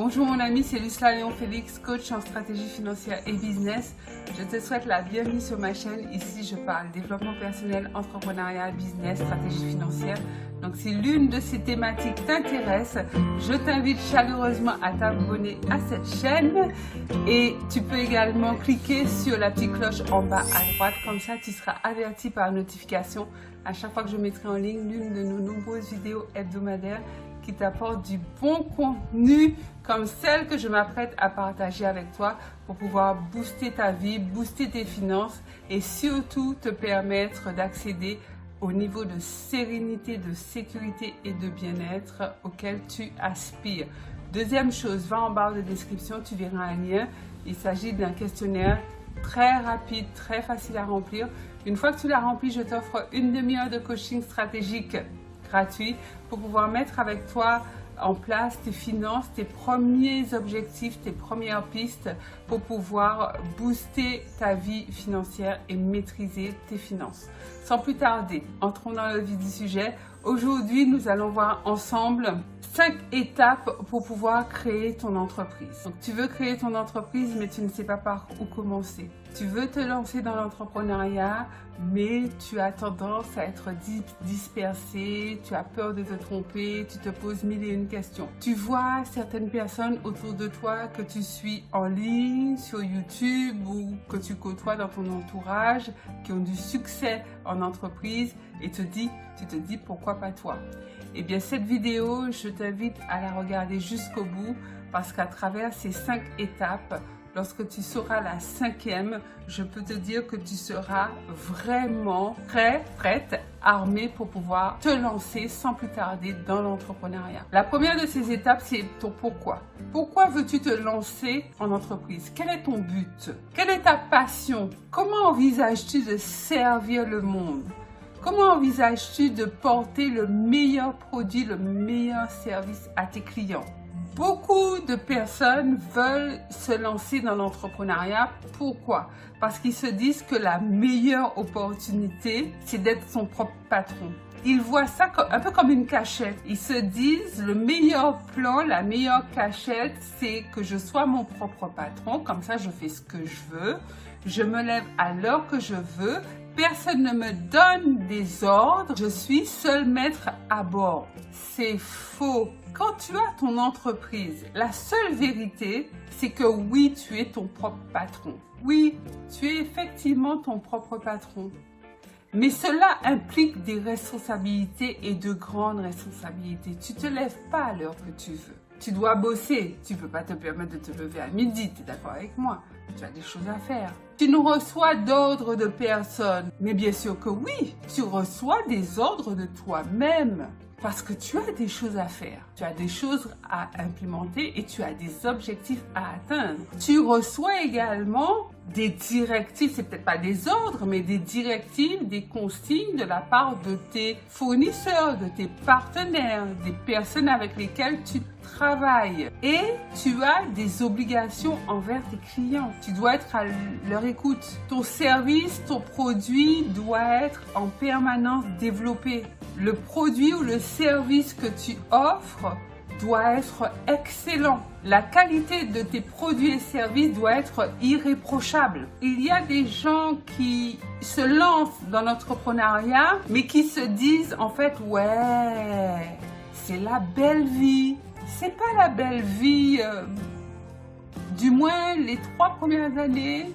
Bonjour mon ami, c'est Lucila Léon Félix, coach en stratégie financière et business. Je te souhaite la bienvenue sur ma chaîne. Ici, je parle développement personnel, entrepreneuriat, business, stratégie financière. Donc, si l'une de ces thématiques t'intéresse, je t'invite chaleureusement à t'abonner à cette chaîne. Et tu peux également cliquer sur la petite cloche en bas à droite. Comme ça, tu seras averti par notification à chaque fois que je mettrai en ligne l'une de nos nombreuses vidéos hebdomadaires qui t'apportent du bon contenu comme celle que je m'apprête à partager avec toi pour pouvoir booster ta vie, booster tes finances et surtout te permettre d'accéder au niveau de sérénité, de sécurité et de bien-être auquel tu aspires. Deuxième chose, va en barre de description, tu verras un lien. Il s'agit d'un questionnaire très rapide, très facile à remplir. Une fois que tu l'as rempli, je t'offre une demi-heure de coaching stratégique gratuit pour pouvoir mettre avec toi en place tes finances, tes premiers objectifs, tes premières pistes pour pouvoir booster ta vie financière et maîtriser tes finances. Sans plus tarder, entrons dans le vif du sujet. Aujourd'hui, nous allons voir ensemble 5 étapes pour pouvoir créer ton entreprise. Donc, tu veux créer ton entreprise, mais tu ne sais pas par où commencer. Tu veux te lancer dans l'entrepreneuriat, mais tu as tendance à être dispersé, tu as peur de te tromper, tu te poses mille et une questions. Tu vois certaines personnes autour de toi que tu suis en ligne, sur YouTube ou que tu côtoies dans ton entourage, qui ont du succès en entreprise et tu te dis pourquoi pas toi? Eh bien, cette vidéo, je t'invite à la regarder jusqu'au bout parce qu'à travers ces 5 étapes, lorsque tu sauras la 5e, je peux te dire que tu seras vraiment prête, armée pour pouvoir te lancer sans plus tarder dans l'entrepreneuriat. La première de ces étapes, c'est ton pourquoi. Pourquoi veux-tu te lancer en entreprise? Quel est ton but? Quelle est ta passion? Comment envisages-tu de servir le monde? Comment envisages-tu de porter le meilleur produit, le meilleur service à tes clients? Beaucoup de personnes veulent se lancer dans l'entrepreneuriat. Pourquoi? Parce qu'ils se disent que la meilleure opportunité, c'est d'être son propre patron. Ils voient ça un peu comme une cachette. Ils se disent le meilleur plan, la meilleure cachette, c'est que je sois mon propre patron. Comme ça, je fais ce que je veux. Je me lève à l'heure que je veux. Personne ne me donne des ordres. Je suis seul maître à bord. C'est faux. Quand tu as ton entreprise, la seule vérité, c'est que oui, tu es ton propre patron. Oui, tu es effectivement ton propre patron. Mais cela implique des responsabilités et de grandes responsabilités. Tu ne te lèves pas à l'heure que tu veux. Tu dois bosser. Tu ne peux pas te permettre de te lever à midi. Tu es d'accord avec moi? Tu as des choses à faire. Tu ne reçois d'ordre de personne. Mais bien sûr que oui, tu reçois des ordres de toi-même. Parce que tu as des choses à faire, tu as des choses à implémenter et tu as des objectifs à atteindre. Tu reçois également des directives, c'est peut-être pas des ordres, mais des directives, des consignes de la part de tes fournisseurs, de tes partenaires, des personnes avec lesquelles tu travailles. Et tu as des obligations envers tes clients. Tu dois être à leur écoute. Ton service, ton produit doit être en permanence développé. Le produit ou le service que tu offres doit être excellent. La qualité de tes produits et services doit être irréprochable. Il y a des gens qui se lancent dans l'entrepreneuriat, mais qui se disent en fait, ouais, c'est la belle vie. C'est pas la belle vie. Du moins, les 3 premières années,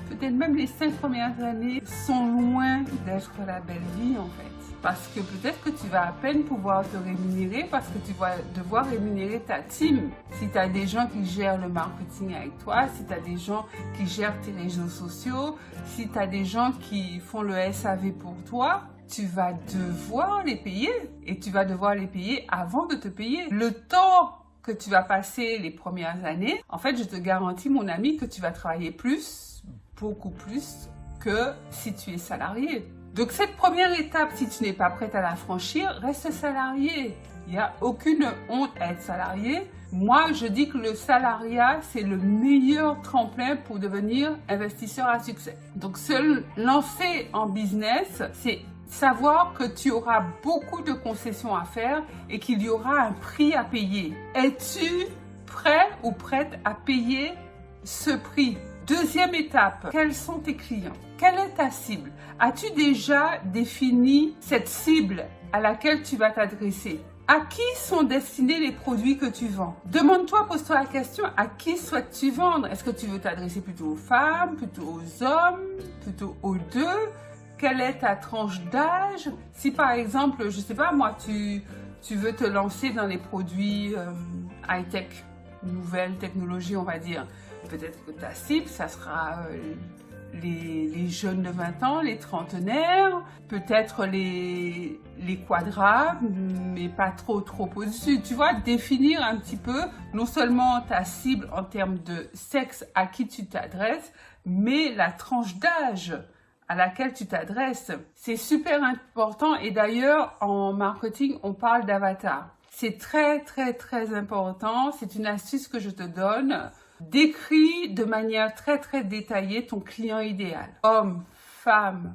peut-être même les 5 premières années, sont loin d'être la belle vie en fait. Parce que peut-être que tu vas à peine pouvoir te rémunérer parce que tu vas devoir rémunérer ta team. Si tu as des gens qui gèrent le marketing avec toi, si tu as des gens qui gèrent tes réseaux sociaux, si tu as des gens qui font le SAV pour toi, tu vas devoir les payer. Et tu vas devoir les payer avant de te payer. Le temps que tu vas passer les premières années, en fait, je te garantis, mon ami, que tu vas travailler plus, beaucoup plus que si tu es salarié. Donc cette première étape, si tu n'es pas prête à la franchir, reste salarié. Il n'y a aucune honte à être salarié. Moi, je dis que le salariat, c'est le meilleur tremplin pour devenir investisseur à succès. Donc se lancer en business, c'est savoir que tu auras beaucoup de concessions à faire et qu'il y aura un prix à payer. Es-tu prêt ou prête à payer ce prix? Deuxième étape, quels sont tes clients? Quelle est ta cible? As-tu déjà défini cette cible à laquelle tu vas t'adresser? À qui sont destinés les produits que tu vends? Demande-toi, pose-toi la question, à qui souhaites-tu vendre? Est-ce que tu veux t'adresser plutôt aux femmes, plutôt aux hommes, plutôt aux deux? Quelle est ta tranche d'âge? Si par exemple, je sais pas moi, tu veux te lancer dans les produits high-tech, nouvelles technologies on va dire, peut-être que ta cible, ça sera les jeunes de 20 ans, les trentenaires, peut-être les quadras, mais pas trop au-dessus. Tu vois, définir un petit peu non seulement ta cible en termes de sexe à qui tu t'adresses, mais la tranche d'âge à laquelle tu t'adresses. C'est super important et d'ailleurs, en marketing, on parle d'avatar. C'est très important. C'est une astuce que je te donne. Décris de manière très détaillée ton client idéal. Homme, femme,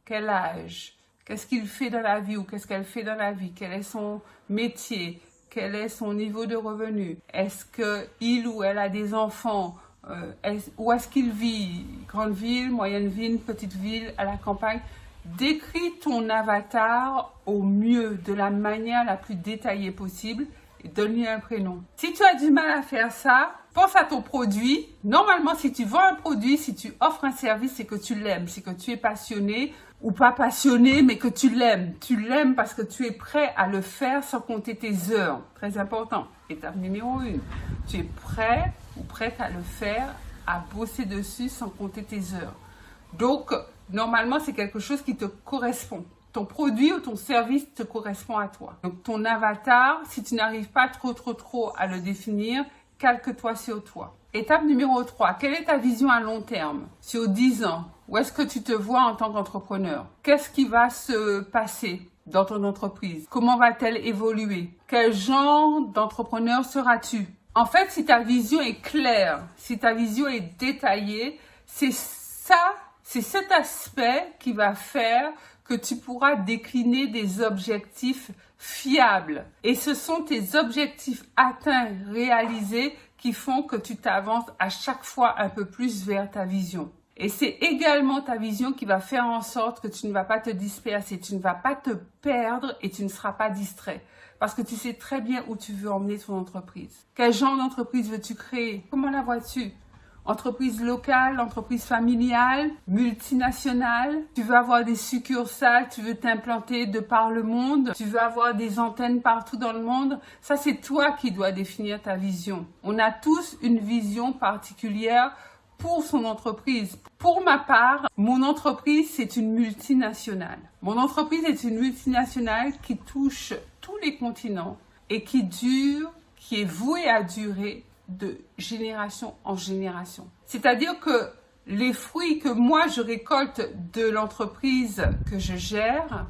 quel âge, qu'est-ce qu'il fait dans la vie ou qu'est-ce qu'elle fait dans la vie, quel est son métier, quel est son niveau de revenu, est-ce qu'il ou elle a des enfants, où est-ce qu'il vit, grande ville, moyenne ville, petite ville, à la campagne. Décris ton avatar au mieux, de la manière la plus détaillée possible et donne-lui un prénom. Si tu as du mal à faire ça, pense à ton produit. Normalement, si tu vends un produit, si tu offres un service, c'est que tu l'aimes, c'est que tu es passionné ou pas passionné, mais que tu l'aimes. Tu l'aimes parce que tu es prêt à le faire sans compter tes heures. Très important. Étape numéro 1. Tu es prêt ou prête à le faire, à bosser dessus sans compter tes heures. Donc, normalement, c'est quelque chose qui te correspond. Ton produit ou ton service te correspond à toi. Donc, ton avatar, si tu n'arrives pas trop à le définir, calque-toi sur toi. Étape numéro 3. Quelle est ta vision à long terme? Sur 10 ans, où est-ce que tu te vois en tant qu'entrepreneur? Qu'est-ce qui va se passer dans ton entreprise? Comment va-t-elle évoluer? Quel genre d'entrepreneur seras-tu? En fait, si ta vision est claire, si ta vision est détaillée, c'est cet aspect qui va faire que tu pourras décliner des objectifs fiables. Et ce sont tes objectifs atteints, réalisés, qui font que tu t'avances à chaque fois un peu plus vers ta vision. Et c'est également ta vision qui va faire en sorte que tu ne vas pas te disperser, tu ne vas pas te perdre et tu ne seras pas distrait. Parce que tu sais très bien où tu veux emmener ton entreprise. Quel genre d'entreprise veux-tu créer? Comment la vois-tu? Entreprise locale, entreprise familiale, multinationale. Tu veux avoir des succursales, tu veux t'implanter de par le monde. Tu veux avoir des antennes partout dans le monde. Ça, c'est toi qui dois définir ta vision. On a tous une vision particulière pour son entreprise. Pour ma part, mon entreprise, c'est une multinationale. Mon entreprise est une multinationale qui touche tous les continents et qui est vouée à durer de génération en génération. C'est-à-dire que les fruits que moi je récolte de l'entreprise que je gère,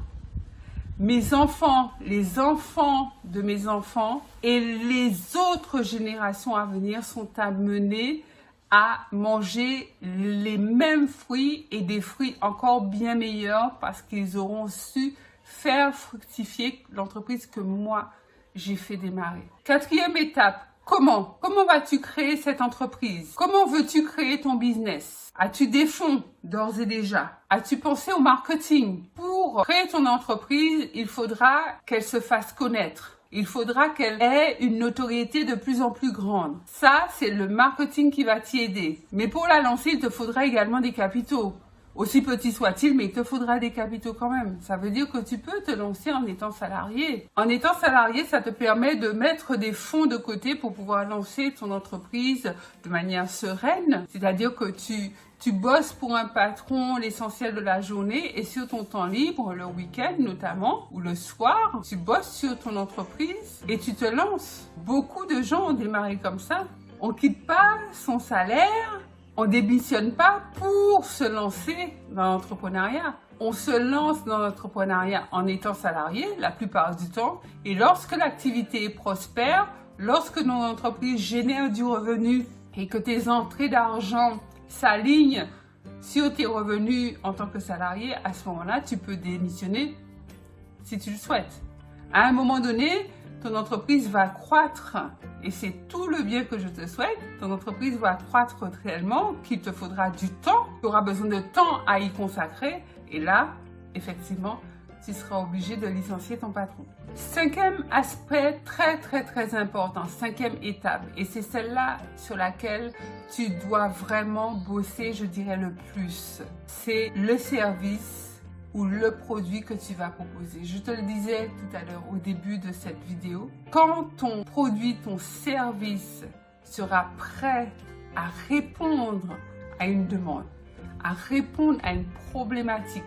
mes enfants, les enfants de mes enfants et les autres générations à venir sont amenés à manger les mêmes fruits et des fruits encore bien meilleurs parce qu'ils auront su faire fructifier l'entreprise que moi j'ai fait démarrer. Quatrième étape. Comment vas-tu créer cette entreprise? Comment veux-tu créer ton business? As-tu des fonds d'ores et déjà? As-tu pensé au marketing? Pour créer ton entreprise, il faudra qu'elle se fasse connaître. Il faudra qu'elle ait une notoriété de plus en plus grande. Ça, c'est le marketing qui va t'y aider. Mais pour la lancer, il te faudra également des capitaux. Aussi petit soit-il, mais il te faudra des capitaux quand même. Ça veut dire que tu peux te lancer en étant salarié. En étant salarié, ça te permet de mettre des fonds de côté pour pouvoir lancer ton entreprise de manière sereine. C'est-à-dire que tu bosses pour un patron l'essentiel de la journée et sur ton temps libre, le week-end notamment, ou le soir, tu bosses sur ton entreprise et tu te lances. Beaucoup de gens ont démarré comme ça. On ne quitte pas son salaire. On ne démissionne pas pour se lancer dans l'entrepreneuriat. On se lance dans l'entrepreneuriat en étant salarié la plupart du temps. Et lorsque l'activité est prospère, lorsque nos entreprises génèrent du revenu et que tes entrées d'argent s'alignent sur tes revenus en tant que salarié, à ce moment-là, tu peux démissionner si tu le souhaites. À un moment donné, ton entreprise va croître, et c'est tout le bien que je te souhaite, ton entreprise va croître réellement, qu'il te faudra du temps, tu auras besoin de temps à y consacrer, et là, effectivement, tu seras obligé de licencier ton patron. Cinquième aspect très important, cinquième étape, et c'est celle-là sur laquelle tu dois vraiment bosser, je dirais le plus, c'est le service ou le produit que tu vas proposer. Je te le disais tout à l'heure au début de cette vidéo, quand ton produit, ton service sera prêt à répondre à une demande, à répondre à une problématique,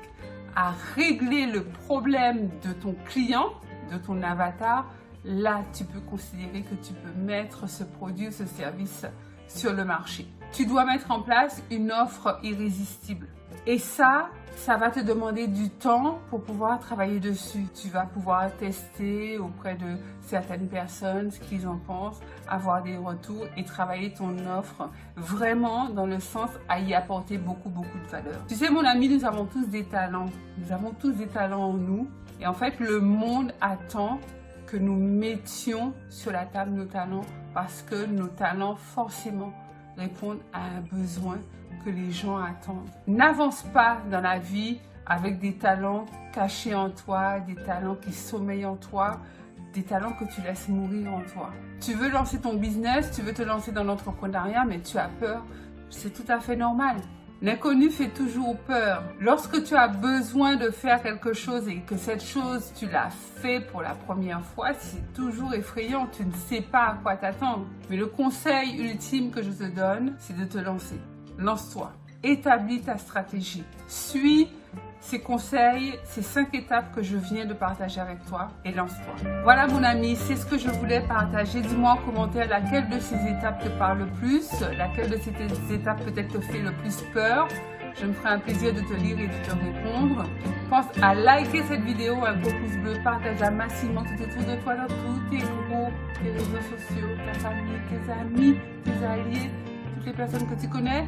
à régler le problème de ton client, de ton avatar, là tu peux considérer que tu peux mettre ce produit ou ce service sur le marché. Tu dois mettre en place une offre irrésistible. Et ça va te demander du temps pour pouvoir travailler dessus. Tu vas pouvoir tester auprès de certaines personnes ce qu'ils en pensent, avoir des retours et travailler ton offre vraiment dans le sens à y apporter beaucoup de valeur. Tu sais mon ami, nous avons tous des talents. Nous avons tous des talents en nous. Et en fait, le monde attend que nous mettions sur la table nos talents parce que nos talents forcément répondent à un besoin que les gens attendent. N'avance pas dans la vie avec des talents cachés en toi, des talents qui sommeillent en toi, des talents que tu laisses mourir en toi. Tu veux lancer ton business, tu veux te lancer dans l'entrepreneuriat, mais tu as peur. C'est tout à fait normal. L'inconnu fait toujours peur. Lorsque tu as besoin de faire quelque chose et que cette chose, tu l'as fait pour la première fois, c'est toujours effrayant. Tu ne sais pas à quoi t'attendre. Mais le conseil ultime que je te donne, c'est de te lancer. Lance-toi. Établis ta stratégie. Suis ces conseils, ces 5 étapes que je viens de partager avec toi et lance-toi. Voilà mon ami, c'est ce que je voulais partager. Dis-moi en commentaire laquelle de ces étapes te parle le plus, laquelle de ces étapes peut-être te fait le plus peur. Je me ferai un plaisir de te lire et de te répondre. Pense à liker cette vidéo, un gros pouce bleu, partage-la massivement tout autour de toi dans tous tes groupes, tes réseaux sociaux, ta famille, tes amis, tes alliés, toutes les personnes que tu connais.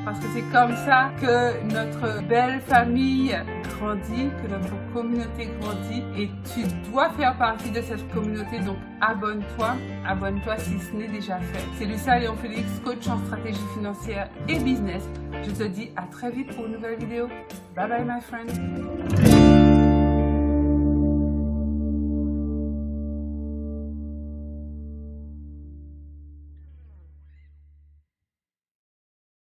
Parce que c'est comme ça que notre belle famille grandit, que notre communauté grandit et tu dois faire partie de cette communauté. Donc abonne-toi si ce n'est déjà fait. C'est Lucia Léon Félix, coach en stratégie financière et business. Je te dis à très vite pour une nouvelle vidéo. Bye bye my friend.